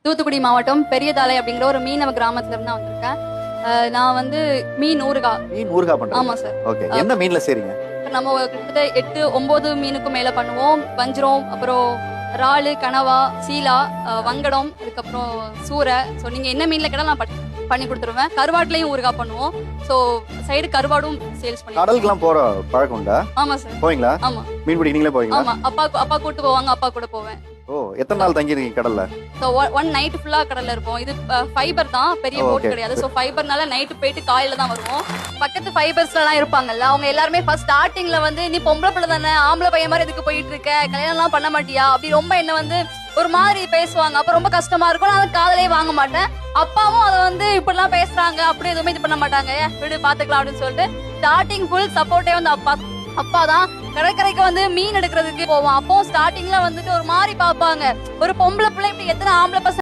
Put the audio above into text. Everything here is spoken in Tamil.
தூத்துக்குடி மாவட்டம் பெரியதாலை அப்படிங்கிற ஒரு மீனவ கிராமத்துல இருந்து நான் வந்திருக்கேன். நான் வந்து மீன் ஊறுகாய். மீன் ஊறுகாய் பண்றீங்க? ஆமா சார். ஓகே. என்ன மீன்ல செய்றீங்க? நம்ம கிட்டத்தட்ட 8, 9 மீனுக்கு மேல பண்ணுவோம். வஞ்சிரம், அப்புறம் இறாலு, கனவா, சீலா, வங்கடம், அதுக்கப்புறம் சூரை. ஸோ நீங்க என்ன மீன்ல கேட்டாலும் நான் பண்ணி கொடுத்துருவேன். கருவாட்டுலயும் ஊறுகாய் பண்ணுவோம். ஸோ சைடு கருவாடும் சேல்ஸ் பண்ணி. கடலுக்குலாம் போற பழக்கம் உண்டா? ஆமா சார். போவீங்களா? ஆமா. மீன் பிடி நீங்களே போவீங்களா? ஆமா. அப்பா கூட்டு போவாங்க, அப்பா கூட போவேன். ஓ, எத்தனை நாள் தங்கி இருக்கீங்க கடல்ல? ஸோ ஒன் நைட் ஃபுல்லா கடல்ல இருப்போம். இது ஃபைபர் தான், பெரிய போட் கிடையாது. ஸோ ஃபைபர்னால நைட்டு போயிட்டு காலையில தான் வருவோம். பக்கத்து ஃபைபர்ஸ்லாம் இருப்பாங்கல்ல, அவங்க எல்லாருமே ஃபர்ஸ்ட் ஸ்டார்டிங்ல வந்து நீ பொம்பளை பிள்ளை தானே, ஆம்பளை பையன் மாதிரி எதுக்கு போயிட்டு இருக்க, கல்யாணம்லாம் பண்ண மாட்டியா அப்படி ரொம்ப என்ன வந்து ஒரு மாதிரி பேசுவாங்க. அப்ப ரொம்ப கஷ்டமா இருக்கும். நான் காதலே வாங்க மாட்டேன். அப்பாவும் அதை வந்து இப்படிலாம் பேசுறாங்க அப்படி எதுவுமே இது பண்ண மாட்டாங்க. விடு பாத்துக்கலாம் அப்படின்னு சொல்லிட்டு ஸ்டார்டிங் ஃபுல் சப்போர்ட்டே வந்து அப்பா தான். கடற்கரைக்கு வந்து மீன் எடுக்கிறதுக்கு போவோம். அப்போ ஸ்டார்டிங்ல வந்துட்டு ஒரு மாதிரி பாப்பாங்க, ஒரு பொம்பளை பிள்ளை இப்படி எத்தனை ஆம்பளை பசங்க